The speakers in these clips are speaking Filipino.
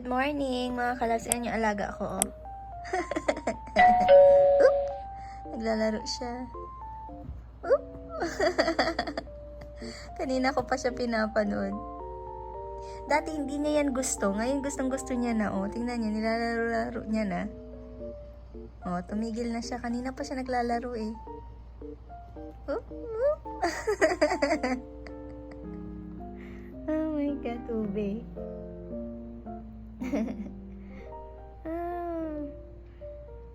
Good morning, mga kalabs. Yan yung alaga ko, oh. Oop! Naglalaro siya. Oop! Kanina ko pa siya pinapanood. Dati hindi niya yan gusto. Ngayon gustong-gusto niya na, oh. Tingnan niya, nilalaro-laro niya na. Oh, tumigil na siya. Kanina pa siya naglalaro, eh. Oop! Oop! Oh my God, ube.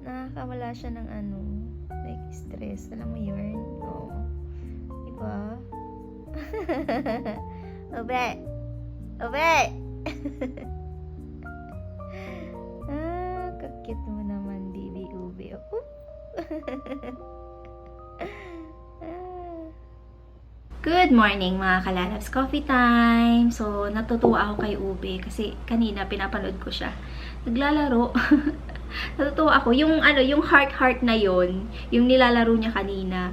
Nakakawala siya ng like stress. Alam mo yun? Oo. Diba? Ube! Ube! Kakit mo naman, baby ube. Good morning mga kalalabs. Coffee time! So, natutuwa ako kay Ube kasi kanina pinapanood ko siya. Naglalaro. Natutuwa ako. Yung heart na yon, yung nilalaro niya kanina.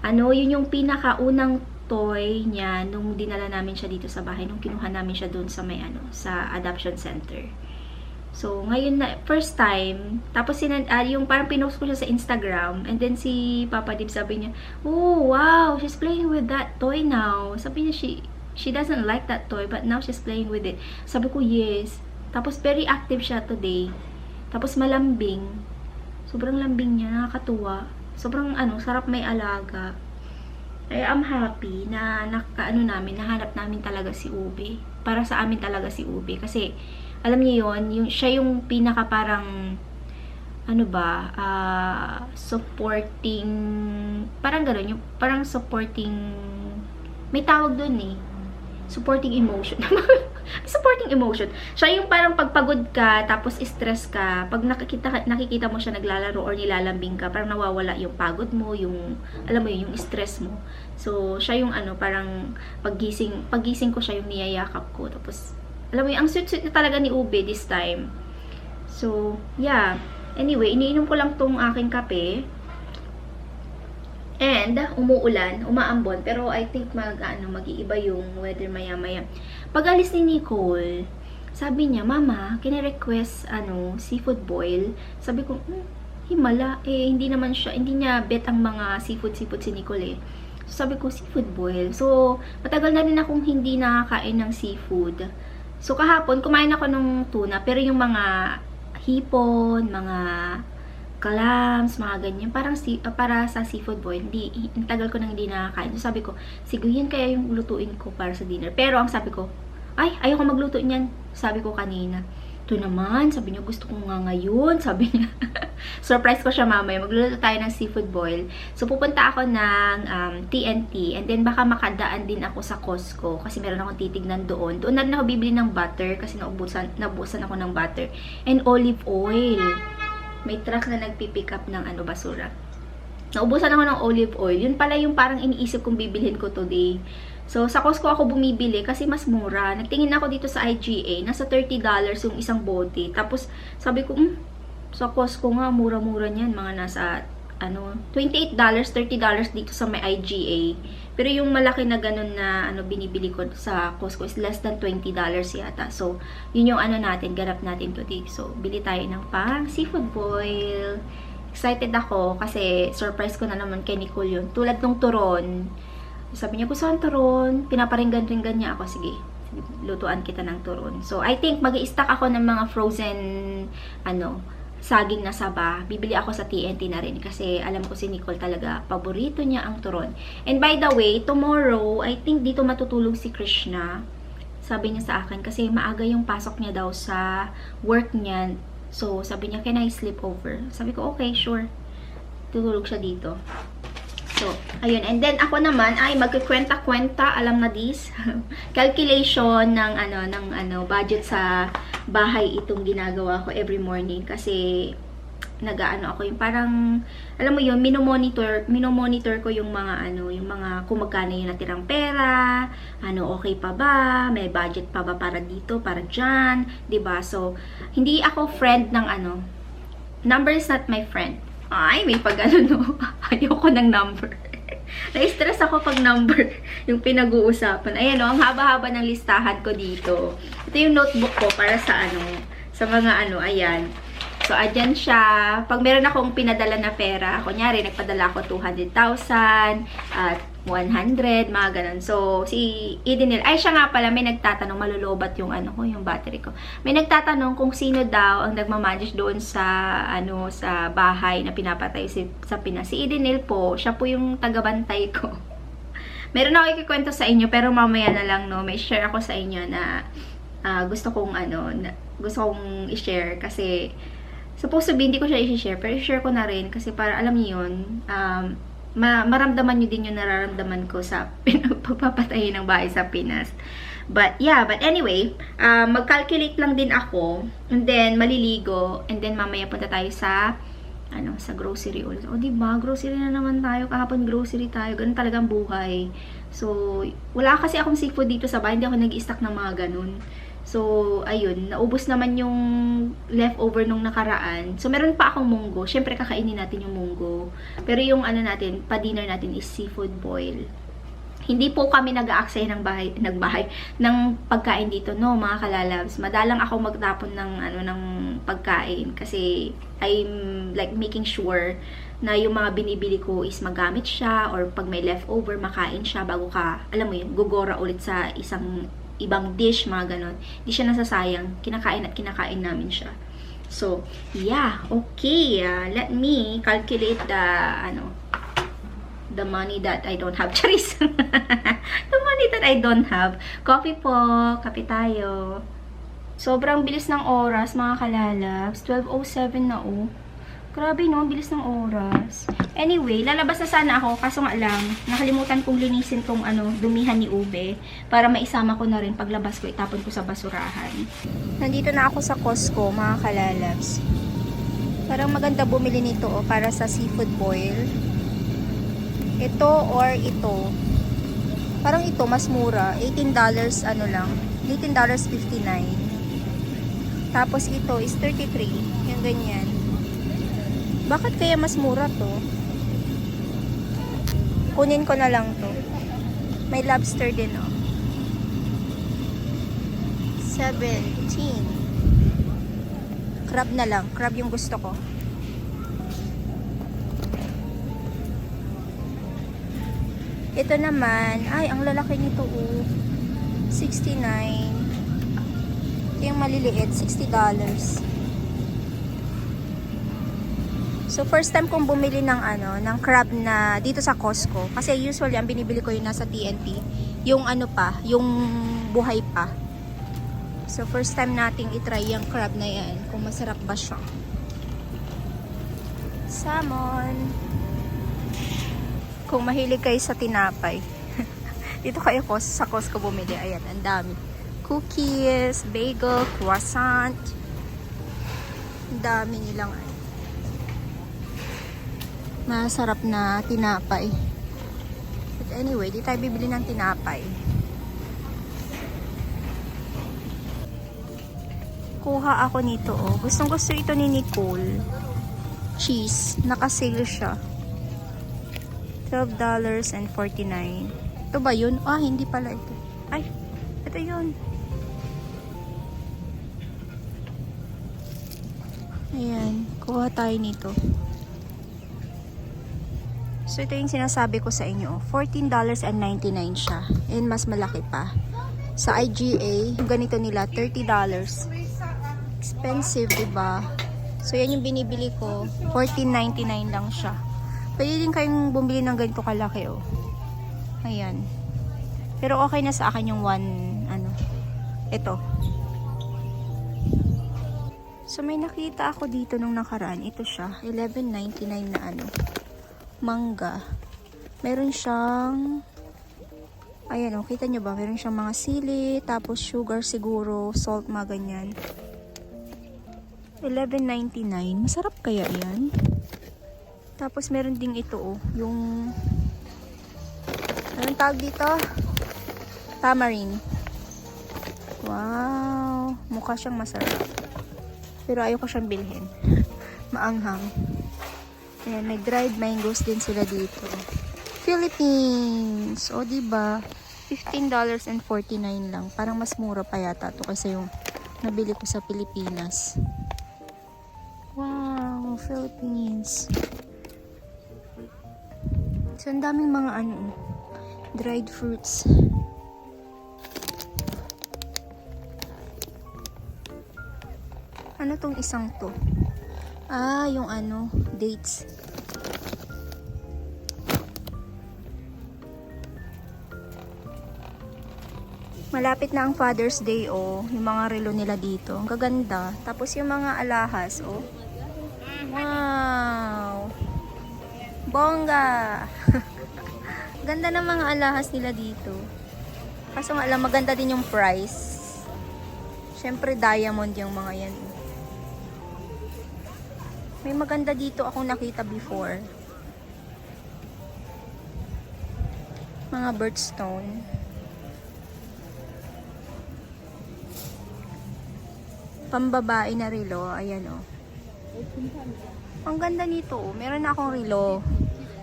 Yun yung pinakaunang toy niya nung dinala namin siya dito sa bahay. Nung kinuha namin siya doon sa sa adoption center. So, ngayon na, first time, tapos yung parang pinost ko siya sa Instagram, and then si Papa Dib sabi niya, oh, wow, she's playing with that toy now. Sabi niya, she doesn't like that toy, but now she's playing with it. Sabi ko, yes. Tapos, very active siya today. Tapos, malambing. Sobrang lambing niya, nakakatuwa. Sobrang, sarap may alaga. Ay, I'm happy na nahanap namin talaga si Ube. Para sa amin talaga si Ube. Kasi, alam niyo yun, siya yung pinaka parang, supporting, parang gano'n, yung parang supporting, may tawag doon eh, supporting emotion. Supporting emotion. Siya yung parang pagpagod ka, tapos stress ka, pag nakikita mo siya naglalaro or nilalambing ka, parang nawawala yung pagod mo, yung, alam mo yun, yung stress mo. So, siya yung parang paggising ko siya yung niyayakap ko, tapos, alam mo yung, ang sweet-sweet na talaga ni Ube this time. So, yeah. Anyway, iniinom ko lang tong aking kape. And, umuulan, umaambon. Pero, I think mag-iiba yung weather maya-maya. Pag alis ni Nicole, sabi niya, Mama, can I request, seafood boil? Sabi ko, himala. Hindi niya bet ang mga seafood si Nicole, eh. So, sabi ko, seafood boil. So, matagal na rin akong hindi nakakain ng seafood. So, kahapon, kumain ako ng tuna, pero yung mga hipon, mga clams, mga ganyan, parang para sa seafood boil, ang tagal ko nang hindi nakakain. So, sabi ko, sige, yun kaya yung lutuin ko para sa dinner. Pero, ang sabi ko, ay, ayoko magluto niyan. Sabi ko kanina. Ito naman, sabi niya, gusto ko nga ngayon. Sabi niya, surprise ko siya mamaya. Magluluto tayo ng seafood boil. So, pupunta ako ng TNT. And then, baka makadaan din ako sa Costco. Kasi meron akong titignan doon. Doon na rin ako bibili ng butter. Kasi naubusan ako ng butter. And olive oil. May truck na nagpipick up ng basura. Naubusan ako ng olive oil. Yun pala yung parang iniisip kong bibilhin ko today. So, sa Costco ako bumibili kasi mas mura. Nagtingin ako dito sa IGA. Nasa $30 yung isang bote. Tapos, sabi ko, sa Costco nga, mura-mura niyan. Mga nasa, $28, $30 dito sa may IGA. Pero yung malaki na ganun na, binibili ko sa Costco is less than $20 yata. So, yun yung natin, ganap natin today. So, bili tayo ng pang seafood boil. Excited ako kasi surprise ko na naman kay Nicole yun. Tulad nung turon. Sabi niya, gusto ang turon. Pinaparinggan-ringgan niya ako. Sige, lutuan kita ng turon. So, I think mag-i-stock ako ng mga frozen, saging na saba. Bibili ako sa TNT na rin. Kasi alam ko si Nicole talaga, paborito niya ang turon. And by the way, tomorrow, I think dito matutulog si Krishna. Sabi niya sa akin. Kasi maaga yung pasok niya daw sa work niya. So, sabi niya, can I sleep over? Sabi ko, okay, sure. Tutulog siya dito. So, ayun. And then, ako naman ay magkikwenta-kwenta, alam na this, calculation ng, budget sa bahay itong ginagawa ko every morning. Kasi, ako yung parang, alam mo yun, minomonitor ko yung mga, yung mga kung magkano yung natirang pera, okay pa ba, may budget pa ba para dito, para dyan, diba? So, hindi ako friend ng, number is not my friend. Ay, may pag no. Ayoko ng number. Na-stress ako pag number yung pinag-uusapan. Ayan o, ang haba-haba ng listahan ko dito. Ito yung notebook ko para sa sa mga ayan. So, adyan siya. Pag meron akong pinadala na pera, kunyari, nagpadala ako 200,000 at 100, mga ganun. So, si Edenil, ay siya nga pala, may nagtatanong, malulobat yung yung battery ko. May nagtatanong kung sino daw ang nagmamanage doon sa, sa bahay na pinapatay sa Pinas. Si Edenil po, siya po yung tagabantay ko. Meron ako ikikwento sa inyo, pero mamaya na lang, no, may share ako sa inyo na gusto kong, gusto kong i-share kasi, supposed to be, hindi ko siya i-share, pero i-share ko na rin kasi para alam niyo yun, maramdaman nyo din yung nararamdaman ko sa pagpapatayin ng bahay sa Pinas. But yeah, but anyway, mag-calculate lang din ako, and then maliligo, and then mamaya punta tayo sa sa grocery ulit. O diba, grocery na naman tayo, kahapon grocery tayo, ganun talagang buhay. So, wala kasi akong seafood dito sa bahay, hindi ako nag-i-stock ng mga ganun. So, ayun, naubos naman yung leftover nung nakaraan. So, meron pa akong munggo. Syempre, kakainin natin yung munggo. Pero yung natin, pa-dinner natin is seafood boil. Hindi po kami nag-aaksaya ng pagkain dito, no, mga kalalabs. Madalang ako magtapon ng pagkain kasi I'm like making sure na yung mga binibili ko is magamit siya or pag may leftover, makain siya bago ka, alam mo yun, gugora ulit sa isang ibang dish, mga ganon. Hindi siya nasasayang. Kinakain at kinakain namin siya. So, yeah. Okay. Let me calculate the money that I don't have. Charis! The money that I don't have. Coffee po. Kape tayo. Sobrang bilis ng oras, mga kalalabs. 12:07 na, oh. Grabe, no? Bilis ng oras. Anyway, lalabas na sana ako. Kaso nga lang, nakalimutan kong linisin tong dumihan ni Ube. Para maisama ko na rin paglabas ko, itapon ko sa basurahan. Nandito na ako sa Costco, mga kalalabs. Parang maganda bumili nito, oh, para sa seafood boil. Ito or ito. Parang ito, mas mura. $18 lang. $18.59. Tapos ito is 33. Yung ganyan. Bakit kaya mas mura to? Kunin ko na lang to. May lobster din, oh. 17. Crab na lang. Crab yung gusto ko. Ito naman, ay, ang lalaki nito, oh. 69. Ito yung maliliit, $60. So, first time kong bumili ng ng crab na dito sa Costco. Kasi usually, ang binibili ko yung nasa TNT. Yung yung buhay pa. So, first time nating itry yung crab na yan. Kung masarap ba siya. Salmon. Kung mahilig kayo sa tinapay. Dito kayo sa Costco bumili. Ayan, ang dami. Cookies, bagel, croissant. Ang dami nilang masarap na tinapay. But anyway, di tayo bibili ng tinapay. Kuha ako nito, oh. Gustong gusto ito ni Nicole. Cheese. Naka-sale siya. $12.49. Ito ba yun? Ah, hindi pala ito. Ay, ito yun. Ayan. Kuha tayo nito. So, ito yung sinasabi ko sa inyo. $14.99 siya. And mas malaki pa. Sa IGA, yung ganito nila, $30. Expensive, diba? So, yan yung binibili ko. $14.99 lang siya. Pwede din kayong bumili ng ganito kalaki, oh. Ayan. Pero okay na sa akin yung ito. So, may nakita ako dito nung nakaraan. Ito siya. $11.99 na mangga. Meron siyang ayan, oh, kita nyo ba? Meron siyang mga sili, tapos sugar siguro, salt, mga ganyan. $11.99. Masarap kaya yan? Tapos meron ding ito, oh, yung anong tawag dito? Tamarind. Wow, mukha siyang masarap. Pero ayoko siyang bilhin. Maanghang. Ayan, may dried mangoes din sila dito. Philippines. O, diba? $15.49 lang. Parang mas mura pa yata to kaysa yung nabili ko sa Pilipinas. Wow, Philippines. So, ang daming mga dried fruits. Ano tong isang to? Ah, yung dates. Malapit na ang Father's Day, oh. Yung mga relo nila dito. Ang gaganda. Tapos yung mga alahas, oh. Wow! Bongga! Ganda ng mga alahas nila dito. Kaso nga lang, maganda din yung price. Syempre, diamond yung mga yan. May maganda dito akong nakita before. Mga birthstone. Pambabae na relo. Ayan, oh. Ang ganda nito, oh. Meron na akong relo.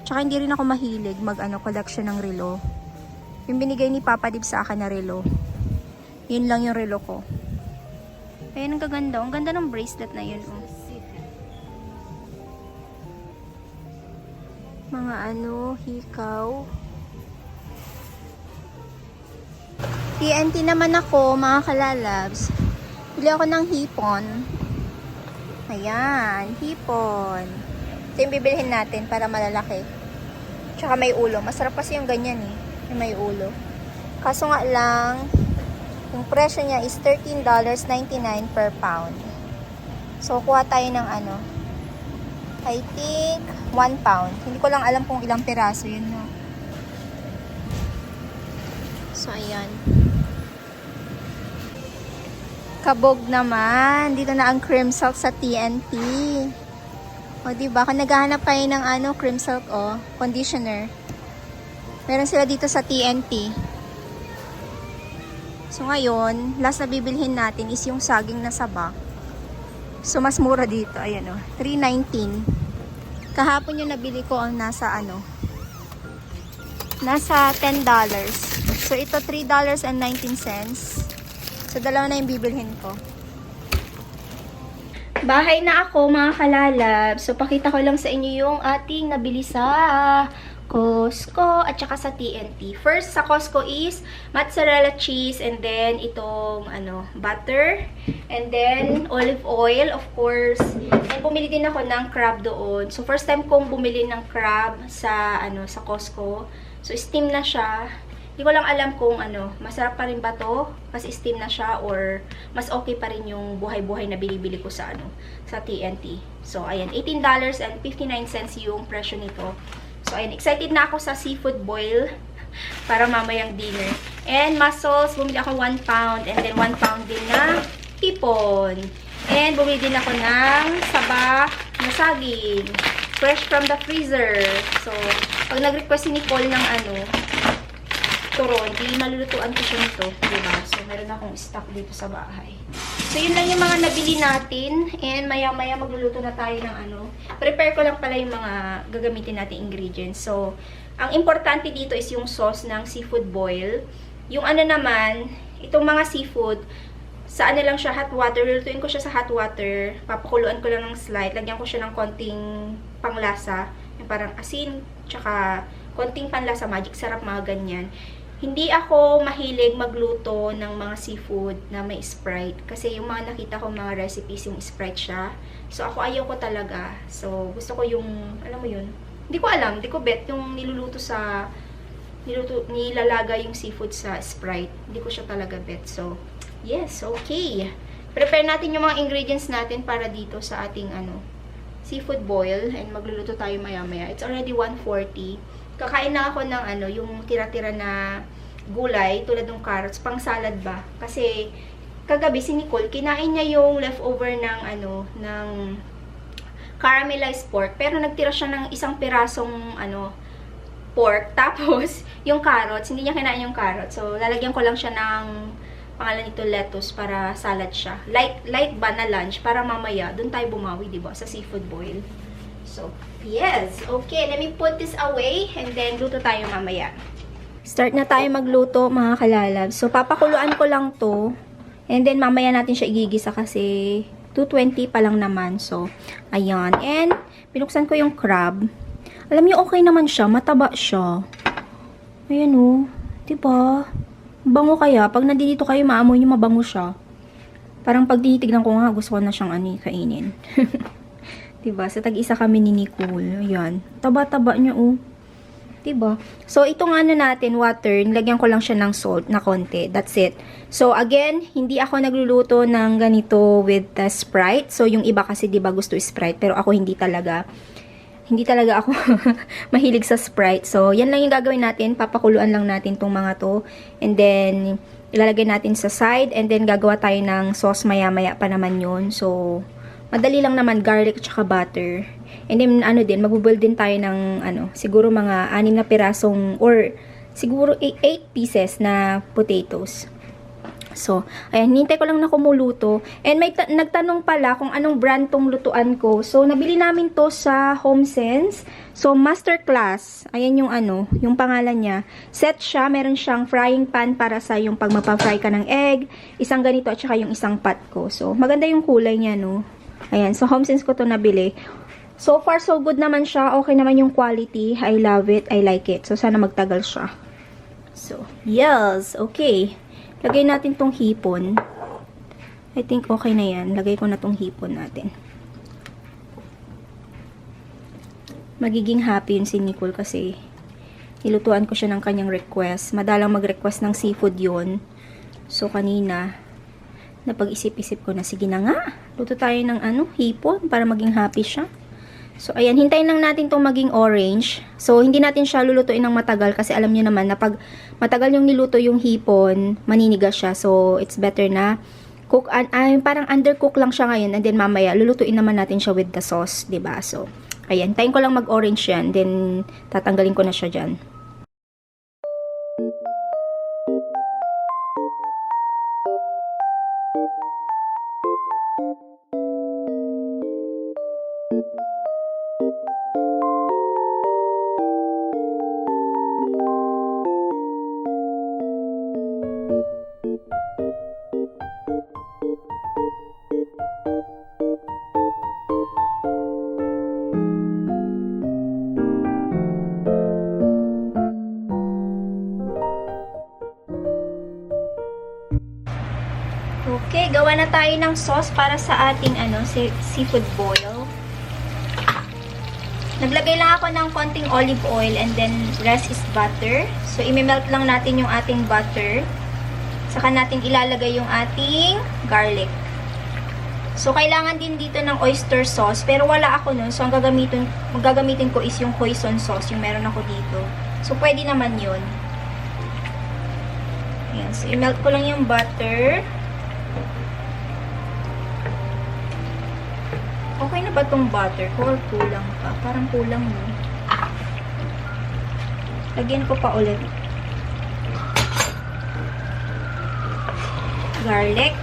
Tsaka hindi rin ako mahilig collection ng relo. Yung binigay ni Papa Dib sa akin na relo. Yun lang yung relo ko. Ayan, ang gaganda. Ang ganda ng bracelet na yun, oh. Mga hikaw. TNT naman ako, mga kalalabs. Bili ako ng hipon. Ayan, hipon. Ito yung bibilihin natin para malalaki. Tsaka may ulo. Masarap kasi yung ganyan eh. Yung may ulo. Kaso nga lang, yung presyo niya is $13.99 per pound. So, kuha tayo ng I think 1 pound. Hindi ko lang alam kung ilang piraso yun. No? So, ayan. Kabog naman. Dito na ang cream silk sa TNT. O, diba? Kung naghahanap kayo ng cream silk, conditioner. Meron sila dito sa TNT. So, ngayon, last na bibilhin natin is yung saging na saba. So, mas mura dito. Ayan, o. $3.19. Kahapon yung nabili ko ang nasa, nasa $10. So, ito $3.19. So, dalawa na yung bibilhin ko. Bahay na ako, mga kalalab. So, pakita ko lang sa inyo yung ating nabili sa Costco at saka sa TNT. First, sa Costco is mozzarella cheese and then itong, butter. And then, olive oil, of course. And bumili din ako ng crab doon. So, first time kong bumili ng crab sa, sa Costco. So, steam na siya. Hindi ko lang alam kung masarap pa rin ba to kasi steam na siya or mas okay pa rin yung buhay-buhay na binibili ko sa sa TNT. So ayan, $18.59 yung presyo nito. So ayan, excited na ako sa seafood boil para mamayang dinner. And mussels, bumili ako 1 pound and then 1 pound din na hipon. And bumili din ako ng saba na saging, fresh from the freezer. So pag nag-request si Nicole ng turon, hindi malulutuan ko siya nito, diba? So, meron akong stock dito sa bahay. So, yun lang yung mga nabili natin. And maya-maya magluluto na tayo ng Prepare ko lang pala yung mga gagamitin natin ingredients. So, ang importante dito is yung sauce ng seafood boil. Yung naman, itong mga seafood, sa lang siya, hot water. Lulutuin ko siya sa hot water. Papakuluan ko lang ng slight. Lagyan ko siya ng konting panglasa. Yung parang asin, tsaka konting panlasa, magic sarap, mga ganyan. Hindi ako mahilig magluto ng mga seafood na may Sprite. Kasi yung mga nakita ko mga recipes, yung Sprite siya. So, ako ayaw ko talaga. So, gusto ko yung, alam mo yun, hindi ko alam, hindi ko bet yung nilalaga yung seafood sa Sprite. Hindi ko siya talaga bet. So, yes, okay. Prepare natin yung mga ingredients natin para dito sa ating, seafood boil. And magluluto tayo maya-maya. It's already 1:40. Kakain na ako ng yung tira-tira na gulay, tulad ng carrots, pang salad ba? Kasi, kagabi si Nicole, kinain niya yung leftover ng, ng caramelized pork. Pero nagtira siya ng isang pirasong, pork. Tapos, yung carrots, hindi niya kinain yung carrots. So, lalagyan ko lang siya ng, pangalan nito, lettuce, para salad siya. Light ba na lunch, para mamaya, dun tayo bumawi, diba? Sa seafood boil. So, yes. Okay, let me put this away and then luto tayo mamaya. Start na tayo magluto, mga kalalab. So, papakuluan ko lang to. And then, mamaya natin siya igigisa kasi 220 pa lang naman. So, ayan. And, binuksan ko yung crab. Alam niyo, okay naman siya. Mataba siya. Ayan o. Diba? Bango kaya. Pag nandito kayo, maamoy niyo mabango siya. Parang pag tinitignan ko nga, gusto ko na siyang kainin. Diba? Sa tag-isa kami ni Nicole. Ayan. Taba-taba niya o. Diba? So, itong natin, water, nilagyan ko lang siya ng salt na konti. That's it. So, again, hindi ako nagluluto ng ganito with the Sprite. So, yung iba kasi, diba, gusto Sprite. Pero ako hindi talaga ako mahilig sa Sprite. So, yan lang yung gagawin natin. Papakuluan lang natin tong mga to. And then, ilalagay natin sa side. And then, gagawa tayo ng sauce maya-maya pa naman yun. So, madali lang naman, garlic tsaka butter. And then, magbubuild din tayo ng, siguro mga 6 na pirasong, or siguro 8 pieces na potatoes. So, ayan, hintay ko lang na kumuluto. And may nagtanong pala kung anong brand tong lutuan ko. So, nabili namin to sa HomeSense. So, Masterclass. Ayan yung yung pangalan niya. Set siya, meron siyang frying pan para sa yung pag mapafry ka ng egg. Isang ganito at saka yung isang pot ko. So, maganda yung kulay niya, no? Ayan, so HomeSense ko to nabili. So far, so good naman siya. Okay naman yung quality. I love it. I like it. So, sana magtagal siya. So, yes. Okay. Lagay natin tong hipon. I think okay na yan. Lagay ko na tong hipon natin. Magiging happy yun si Nicole kasi nilutuan ko siya ng kanyang request. Madalang mag-request ng seafood yun. So, kanina, napag-isip-isip ko na, sige na nga. Luto tayo ng hipon para maging happy siya. So, ayan, hintayin lang natin itong maging orange. So, hindi natin siya lulutuin ng matagal kasi alam niyo naman na pag matagal yung niluto yung hipon, maninigas siya. So, it's better na cook, parang undercook lang siya ngayon and then mamaya, lulutuin naman natin siya with the sauce, 'di ba? So, ayan, tayin ko lang mag-orange yan, then tatanggalin ko na siya dyan. Okay, gawa na tayo ng sauce para sa ating seafood boil. Naglagay lang ako ng konting olive oil and then rest is butter. So, imemelt lang natin yung ating butter. Saka natin ilalagay yung ating garlic. So, kailangan din dito ng oyster sauce. Pero wala ako nun. So, ang gagamitin ko is yung hoisin sauce. Yung meron ako dito. So, pwede naman yun. Ayan. So, imelt ko lang yung butter. Okay na ba tong butter ko or kulang pa? Parang kulang no. Lagyan ko pa ulit. Garlic.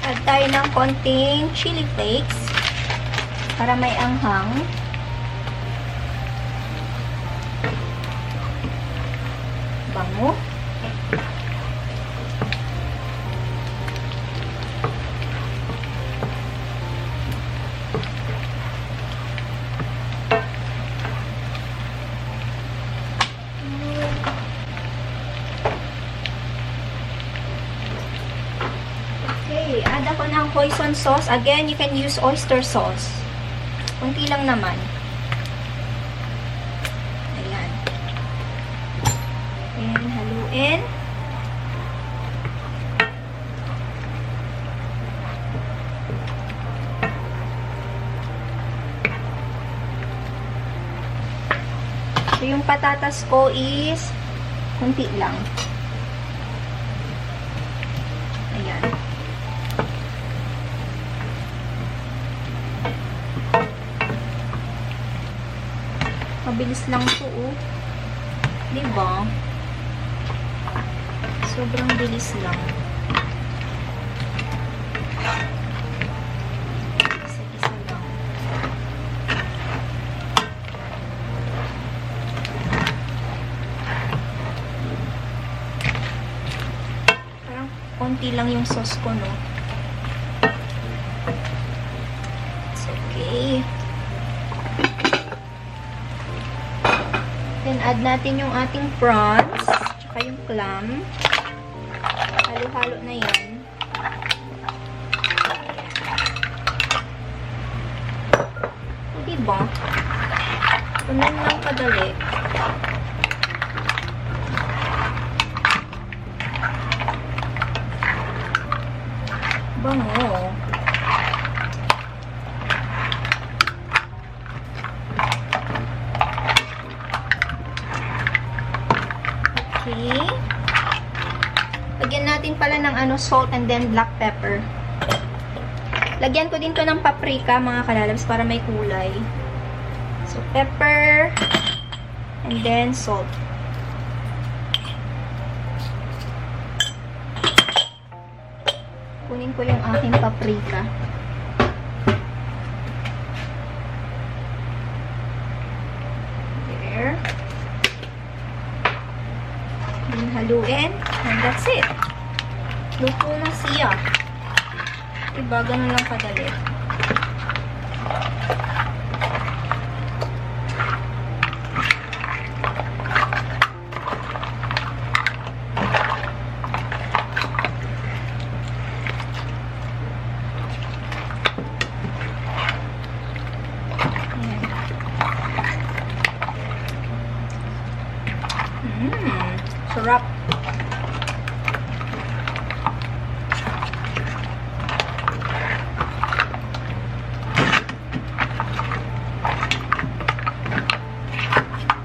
Add tayo ng konting chili flakes para may anghang. Bango. Okay, add ako ng hoisin sauce. Again, you can use oyster sauce. Kunti lang naman. Ayan. And haluin. So, yung patatas ko is kunti lang. Ayan. Mabilis lang to, oh. Diba? So, Sobrang bilis lang. Isa-isa lang. Parang konti lang yung sauce ko, no? It's okay. Then, add natin yung ating prawns, tsaka yung clam. Halo-halo na yan. O, diba? Ganun lang kadali. Bango. Okay. Lagyan natin pala ng salt and then black pepper. Lagyan ko din to ng paprika, mga kalalabs, para may kulay. So, pepper and then salt. Kunin ko yung aking paprika. There. Haluin. And that's it. Luto na siya. Diba? Ganun lang kadali. Sarap.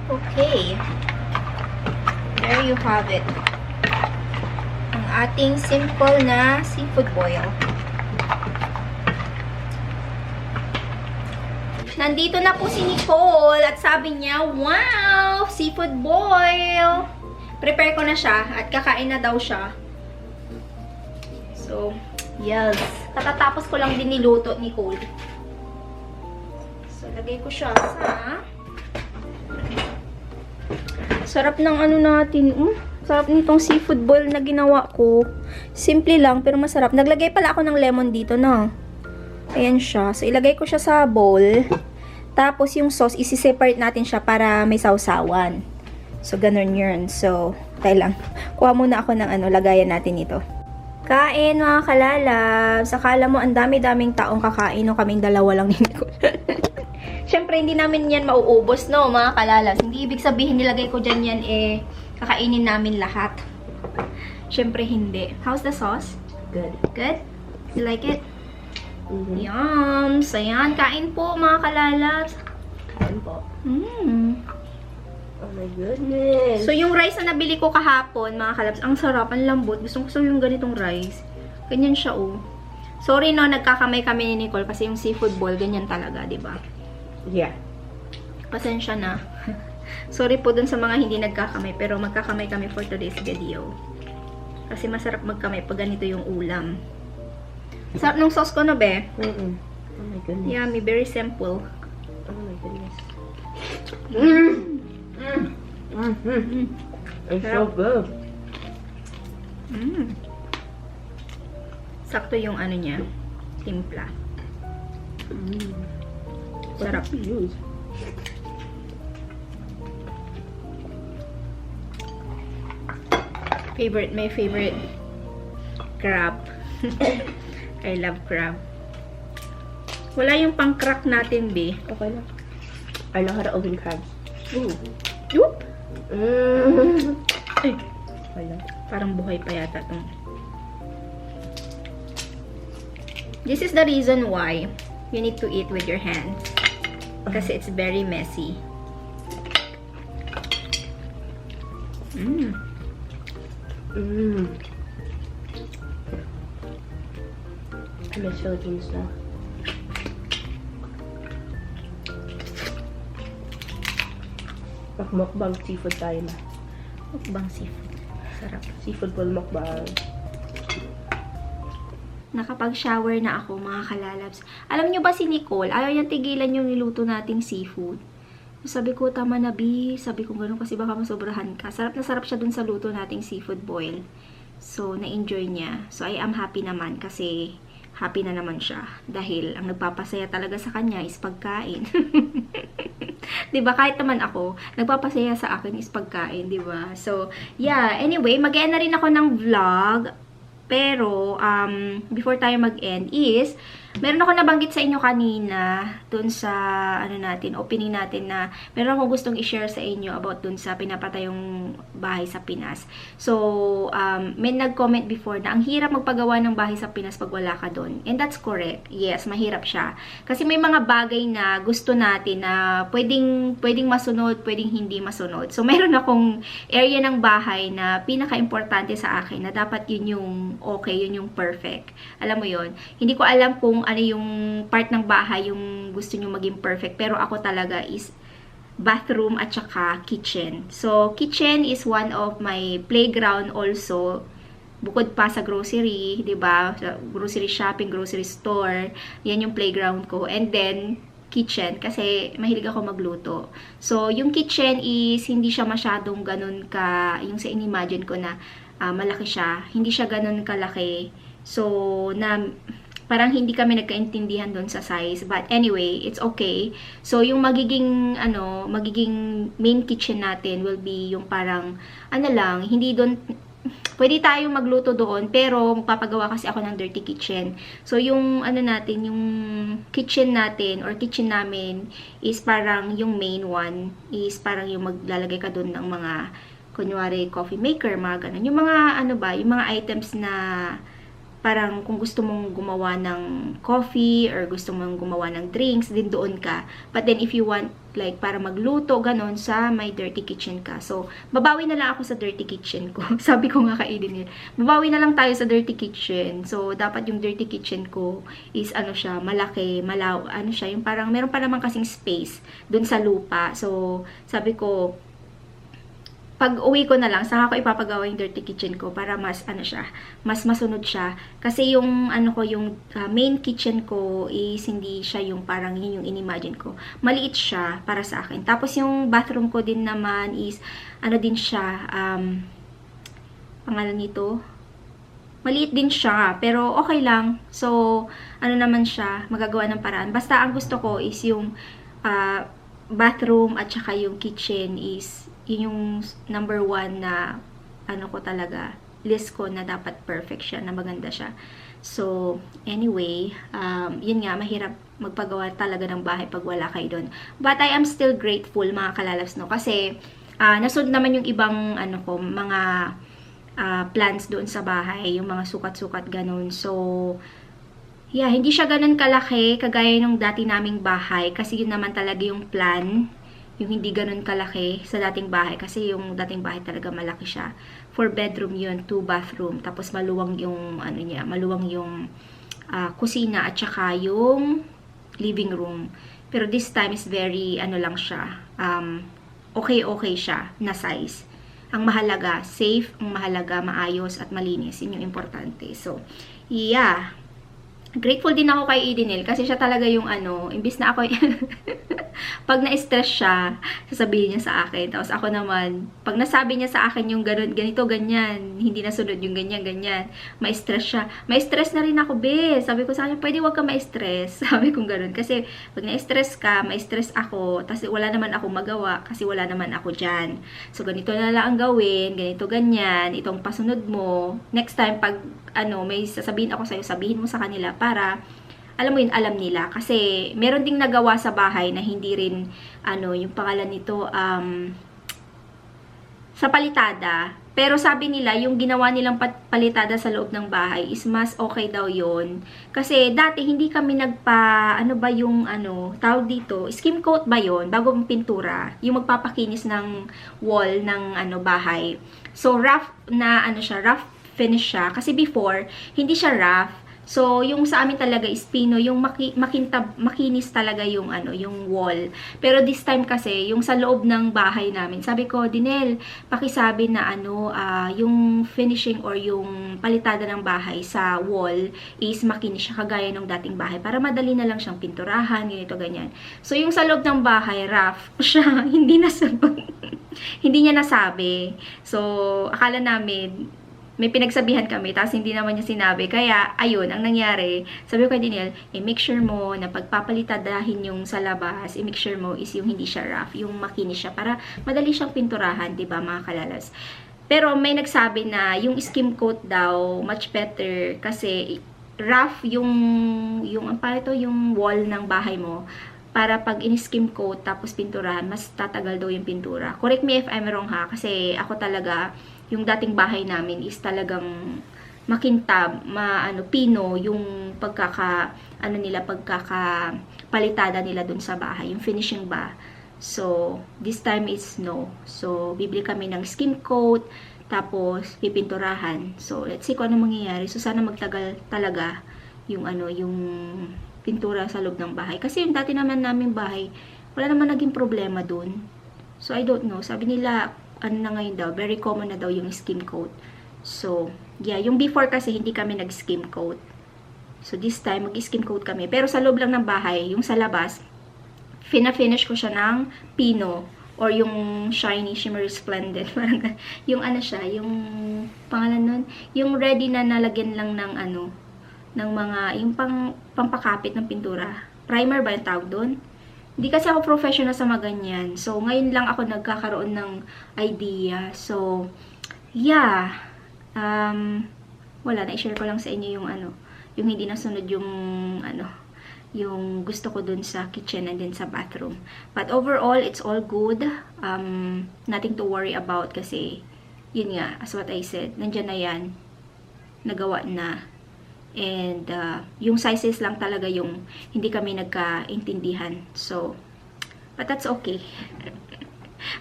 Okay. There you have it. Ang ating simple na seafood boil. Nandito na po si Nicole at sabi niya, wow! Seafood boil! Prepare ko na siya at kakain na daw siya. So, yes. Katatapos ko lang din niluto, Nicole. So, lagay ko siya sa... Sarap ng natin. Sarap nitong seafood boil na ginawa ko. Simple lang, pero masarap. Naglagay pala ako ng lemon dito, no? Ayan siya. So, ilagay ko siya sa bowl. Tapos, yung sauce, isi-separate natin siya para may sausawan. So, ganun yun. So, tayo lang. Kuha muna ako ng lagayan natin ito. Kain, mga kalalabs. Akala mo, ang dami-daming taong kakain. No, kaming dalawa lang ni Nicole. Siyempre, hindi namin yan mauubos, no, mga kalalabs. Hindi ibig sabihin nilagay ko dyan yan, kakainin namin lahat. Siyempre, hindi. How's the sauce? Good. Good? You like it? Mm-hmm. Yum! So, yan. Kain po, mga kalalabs. Kain po. Oh my goodness. So, yung rice na nabili ko kahapon, mga kalabs, ang sarap, ang lambot. Gusto ko yung ganitong rice. Ganyan siya, oh. Sorry, no, nagkakamay kami ni Nicole kasi yung seafood bowl, ganyan talaga, di ba? Yeah. Pasensya na. Sorry po dun sa mga hindi nagkakamay, pero magkakamay kami for today's video. Kasi masarap magkamay pag ganito yung ulam. Sarap ng sauce ko, no, be? Oh my goodness. Yummy, very simple. Oh my goodness. It's so good. Sakto yung niya, timpla. Sarap. My favorite crab. I love crab. Wala yung pang-crack natin, be. Okay lang. I know how to open crabs. Ooh. Whoop! Ay, Wala. parang buhay pa yata itong. This is the reason why you need to eat with your hands. Kasi it's very messy. I miss Philippines now. Mukbang seafood tayo na. Mukbang seafood. Sarap. Seafood bowl mukbang. Nakapag-shower na ako, mga kalalabs. Alam niyo ba si Nicole, ayaw niyang tigilan yung niluto nating seafood. Sabi ko, tama na, B. Sabi ko, ganun kasi baka masobrahan ka. Sarap na sarap siya dun sa luto nating seafood boil. So, na-enjoy niya. So, I am happy naman kasi happy na naman siya. Dahil ang nagpapasaya talaga sa kanya is pagkain. Diba? Kahit naman ako, nagpapasaya sa akin is pagkain, diba? So, yeah. Anyway, mag-end na rin ako ng vlog. Pero, before tayo mag-end is, meron ako nabanggit sa inyo kanina dun sa, opening natin na meron akong gustong i-share sa inyo about dun sa pinapatayong bahay sa Pinas. So, may nag-comment before na ang hirap magpagawa ng bahay sa Pinas pag wala ka dun. And that's correct. Yes, mahirap siya. Kasi may mga bagay na gusto natin na pwedeng masunod, pwedeng hindi masunod. So, meron akong area ng bahay na pinaka-importante sa akin na dapat yun yung okay, yun yung perfect. Alam mo yun? Hindi ko alam kung ano yung part ng bahay yung gusto nyo maging perfect. Pero ako talaga is bathroom at saka kitchen. So, kitchen is one of my playground also. Bukod pa sa grocery, 'di ba? Grocery shopping, grocery store, 'yan yung playground ko. And then kitchen kasi mahilig ako magluto. So, yung kitchen is hindi siya masyadong ganun ka yung sa inimagine ko na malaki siya. Hindi siya ganun kalaki. So, na parang hindi kami nagkaintindihan doon sa size. But anyway, it's okay. So, yung magiging main kitchen natin will be yung parang, hindi doon, pwede tayong magluto doon, pero magpapagawa kasi ako ng dirty kitchen. So, yung, yung kitchen natin, or kitchen namin, is parang yung main one, is parang yung maglalagay ka doon ng mga, kunyari, coffee maker, mga ganun. Yung mga, yung mga items na, parang kung gusto mong gumawa ng coffee or gusto mong gumawa ng drinks, din doon ka. But then if you want like para magluto, ganon, sa may dirty kitchen ka. So, babawi na lang ako sa dirty kitchen ko. Sabi ko nga kay Eden, babawi na lang tayo sa dirty kitchen. So, dapat yung dirty kitchen ko is siya, malaki, siya, yung parang meron pa naman kasing space doon sa lupa. So, sabi ko, pag uwi ko na lang, saka ko ipapagawa yung dirty kitchen ko para mas, mas masunod siya. Kasi yung, yung main kitchen ko is hindi siya yung parang yun yung inimagine ko. Maliit siya para sa akin. Tapos yung bathroom ko din naman is, din siya, pangalan nito, maliit din siya, pero okay lang. So, naman siya, magagawa ng paraan. Basta ang gusto ko is yung bathroom at saka yung kitchen is yun yung number 1 na ko talaga, list ko na dapat perfect siya, na maganda siya. So, anyway, yun nga, mahirap magpagawa talaga ng bahay pag wala kayo doon. But I am still grateful, mga kalalabs, no? Kasi, nasunod naman yung ibang, mga plans doon sa bahay, yung mga sukat-sukat, ganun. So, yeah, hindi siya ganun kalaki, kagaya ng dati naming bahay, kasi yun naman talaga yung plan, yung hindi ganun kalaki sa dating bahay. Kasi yung dating bahay talaga malaki siya. 4 bedroom yun, 2 bathroom. Tapos maluwang yung, maluwang yung kusina at saka yung living room. Pero this time is very, lang siya, okay siya na size. Ang mahalaga, safe, ang mahalaga, maayos at malinis. Yun yung importante. So, yeah. Grateful din ako kay Edenil kasi siya talaga yung imbis na ako pag na-stress siya, sasabihin niya sa akin. Tapos ako naman, pag nasabi niya sa akin yung ganito, ganyan, hindi nasunod yung ganyan, ma-stress siya. Ma-stress na rin ako, be. Sabi ko sa kanya, pwede wag ka ma-stress. Sabi ko gano'n. Kasi pag na-stress ka, ma-stress ako. Tapos wala naman ako magawa kasi wala naman ako dyan. So, ganito na lang ang gawin. Ganito, ganyan. Itong pasunod mo. Next time, pag may sasabihin ako sa'yo, sabihin mo sa kanila para alam mo yun, alam nila. Kasi, meron ding nagawa sa bahay na hindi rin, yung pangalan nito, sa palitada. Pero sabi nila, yung ginawa nilang palitada sa loob ng bahay is mas okay daw yun. Kasi, dati, hindi kami tawag dito, skim coat ba yun? Bagong pintura. Yung magpapakinis ng wall ng, bahay. So, rough na, rough finish siya. Kasi before, hindi siya rough. So, yung sa amin talaga is pino, yung makinis talaga yung yung wall. Pero this time kasi, yung sa loob ng bahay namin, sabi ko, Dinel, pakisabi na yung finishing or yung palitada ng bahay sa wall is makinis siya kagaya ng dating bahay para madali na lang siyang pinturahan, ganito, ganyan. So, yung sa loob ng bahay, rough siya, hindi hindi niya nasabi. So, akala namin, may pinagsabihan kami, tapos hindi naman niya sinabi. Kaya, ayun, ang nangyari, sabi ko kay Daniel, make sure mo na pagpapalitadahin yung sa labas, make sure mo is yung hindi siya rough, yung makinis siya, para madali siyang pinturahan, diba mga kalalas? Pero may nagsabi na yung skim coat daw, much better, kasi rough yung wall ng bahay mo, para pag in-skim coat, tapos pinturahan, mas tatagal daw yung pintura. Correct me if I'm wrong ha, kasi ako talaga, yung dating bahay namin is talagang makintab, pino yung pagkakapalitada nila dun sa bahay, yung finishing ba. So, this time is no. So, bibili kami ng skim coat, tapos pipinturahan. So, let's see kung ano mangyayari. So, sana magtagal talaga yung yung pintura sa loob ng bahay. Kasi yung dati naman naming bahay, wala naman naging problema dun. So, I don't know. Sabi nila, na ngayon daw, very common na daw yung skim coat. So, yeah, yung before kasi hindi kami nag-skim coat. So, this time, mag-skim coat kami. Pero sa loob lang ng bahay, yung sa labas, finish ko siya ng pino or yung shiny, shimmery, splendid. Yung siya, yung pangalan nun, yung ready na nalagyan lang ng ng mga, yung pampakapit ng pintura. Primer ba yung tawag doon? Hindi kasi ako professional sa mga ganyan. So, ngayon lang ako nagkakaroon ng idea. So, yeah. Wala, na-share ko lang sa inyo yung yung hindi nasunod yung yung gusto ko dun sa kitchen and then sa bathroom. But overall, it's all good. Nothing to worry about kasi, yun nga, as what I said, nandyan na yan. Nagawa na. And, yung sizes lang talaga yung hindi kami nagkaintindihan. So, but that's okay.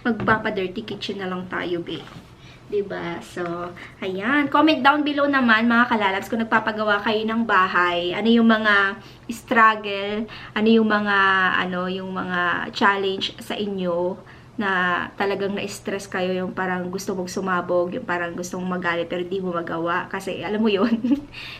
Magpapa-dirty kitchen na lang tayo, be. Diba? So, ayan. Comment down below naman, mga kalalabs, kung nagpapagawa kayo ng bahay. Ano yung mga struggle, ano yung mga challenge sa inyo na talagang na-stress kayo, yung parang gusto mong sumabog, yung parang gusto mong magalit pero di mo magawa. Kasi alam mo yun.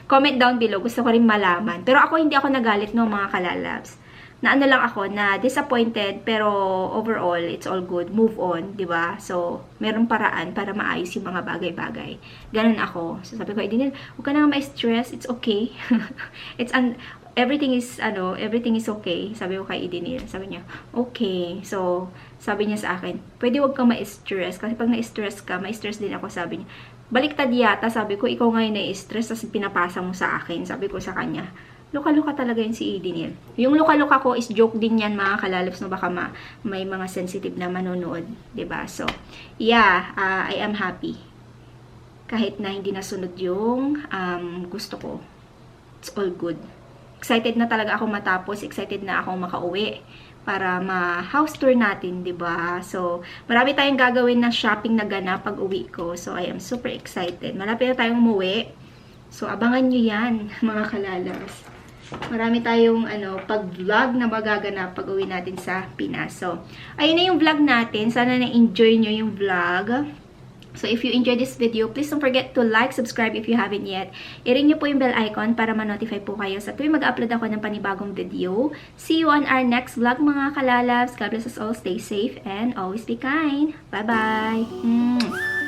Comment down below. Gusto ko rin malaman. Pero ako hindi ako nagalit no mga kalalabs. Na lang ako, na disappointed, pero overall, it's all good. Move on, di ba? So, merong paraan para maayos yung mga bagay-bagay. Ganun ako. So, sabi ko, Dinel, huwag ka na ma-stress. It's okay. Everything is okay. Sabi ko kay Idinil. Sabi niya, okay. So, sabi niya sa akin, pwede wag kang ma-stress. Kasi pag na-stress ka, ma-stress din ako, sabi niya. Baliktad yata, sabi ko, ikaw ngayon na-stress, tapos pinapasa mo sa akin. Sabi ko sa kanya, luka-luka talaga yun si Idinil. Yung luka-luka ko is joke din yan, mga kalalabs, no? Baka may mga sensitive na manonood. Diba? So, yeah, I am happy. Kahit na hindi nasunod yung gusto ko. It's all good. Excited na talaga ako matapos, excited na ako makauwi para ma-house tour natin, 'di ba? So, marami tayong gagawin na shopping na ganap pag uwi ko. So, I am super excited. Malapit na tayong umuwi. So, abangan niyo 'yan, mga kalalas. Marami tayong pag-vlog na magaganap pag uwi natin sa Pinas. So, ayun na yung vlog natin. Sana na-enjoy niyo yung vlog. So, if you enjoyed this video, please don't forget to like, subscribe if you haven't yet. I-ring nyo po yung bell icon para ma-notify po kayo sa tuwing mag-upload ako ng panibagong video. See you on our next vlog, mga kalalabs. God bless us all. Stay safe and always be kind. Bye-bye!